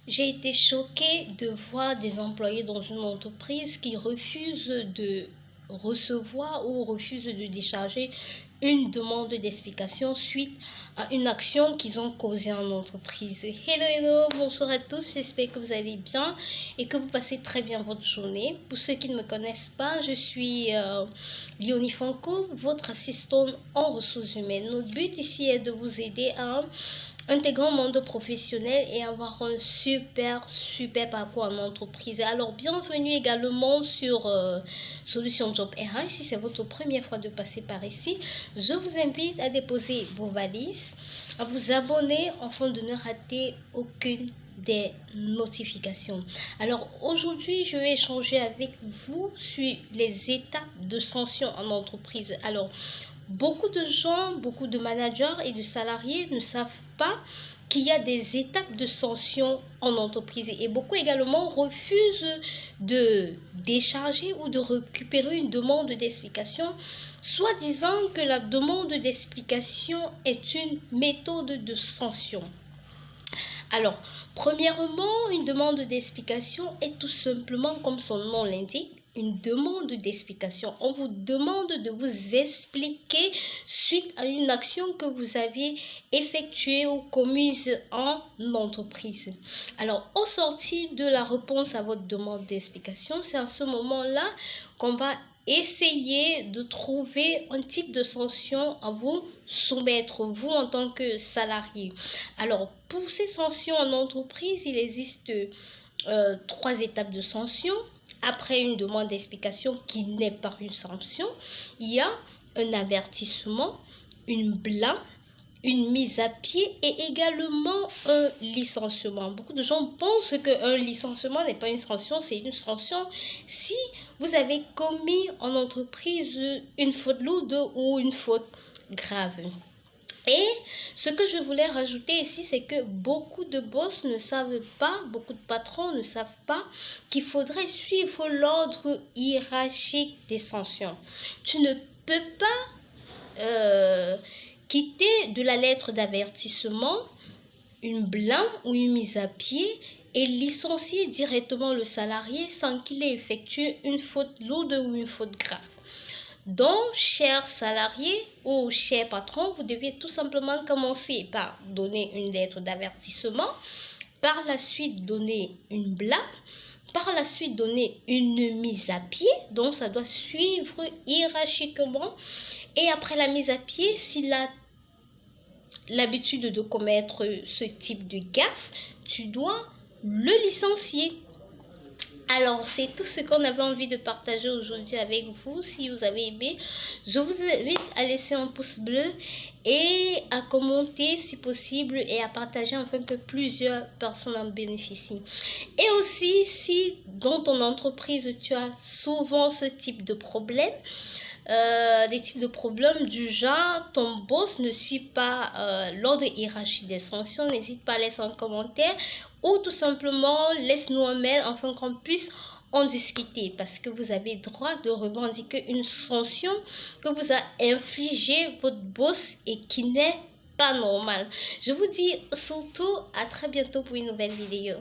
J'ai été choquée de voir des employés dans une entreprise qui refusent de recevoir ou refusent de décharger une demande d'explication suite à une action qu'ils ont causée en entreprise. Hello, hello, bonsoir à tous, j'espère que vous allez bien et que vous passez très bien votre journée. Pour ceux qui ne me connaissent pas, je suis Léonie Franco, votre assistante en ressources humaines. Notre but ici est de vous aider à intégrer un monde professionnel et avoir un super parcours en entreprise. Alors bienvenue également sur Solution Job RH. Si c'est votre première fois de passer par ici, je vous invite à déposer vos valises, à vous abonner afin de ne rater aucune des notifications. Alors aujourd'hui, je vais échanger avec vous sur les étapes de sanction en entreprise. Alors, beaucoup de gens, beaucoup de managers et de salariés ne savent pas qu'il y a des étapes de sanction en entreprise et beaucoup également refusent de décharger ou de récupérer une demande d'explication, soit disant que la demande d'explication est une méthode de sanction. Alors, premièrement, une demande d'explication est tout simplement, comme son nom l'indique, une demande d'explication. On vous demande de vous expliquer suite à une action que vous avez effectuée ou commise en entreprise. Alors, au sortir de la réponse à votre demande d'explication, c'est à ce moment-là qu'on va essayer de trouver un type de sanction à vous soumettre, vous en tant que salarié. Alors, pour ces sanctions en entreprise, il existe 3 étapes de sanction. Après une demande d'explication qui n'est pas une sanction, il y a un avertissement, une blâme, une mise à pied et également un licenciement. Beaucoup de gens pensent qu'un licenciement n'est pas une sanction, c'est une sanction si vous avez commis en entreprise une faute lourde ou une faute grave. Et ce que je voulais rajouter ici, c'est que beaucoup de boss ne savent pas, beaucoup de patrons ne savent pas qu'il faudrait suivre l'ordre hiérarchique des sanctions. Tu ne peux pas quitter de la lettre d'avertissement une blâme ou une mise à pied et licencier directement le salarié sans qu'il ait effectué une faute lourde ou une faute grave. Donc, chers salariés ou chers patrons, vous devez tout simplement commencer par donner une lettre d'avertissement, par la suite donner une blâme, par la suite donner une mise à pied, donc ça doit suivre hiérarchiquement. Et après la mise à pied, s'il a l'habitude de commettre ce type de gaffe, tu dois le licencier. Alors, c'est tout ce qu'on avait envie de partager aujourd'hui avec vous. Si vous avez aimé, je vous invite à laisser un pouce bleu et à commenter si possible et à partager afin que plusieurs personnes en bénéficient. Et aussi, si dans ton entreprise, tu as souvent ce type de problème, des types de problèmes du genre ton boss ne suit pas l'ordre hiérarchique des sanctions, n'hésite pas à laisser un commentaire ou tout simplement laisse-nous un mail afin qu'on puisse en discuter parce que vous avez droit de revendiquer une sanction que vous a infligée votre boss et qui n'est pas normale. Je vous dis surtout à très bientôt pour une nouvelle vidéo.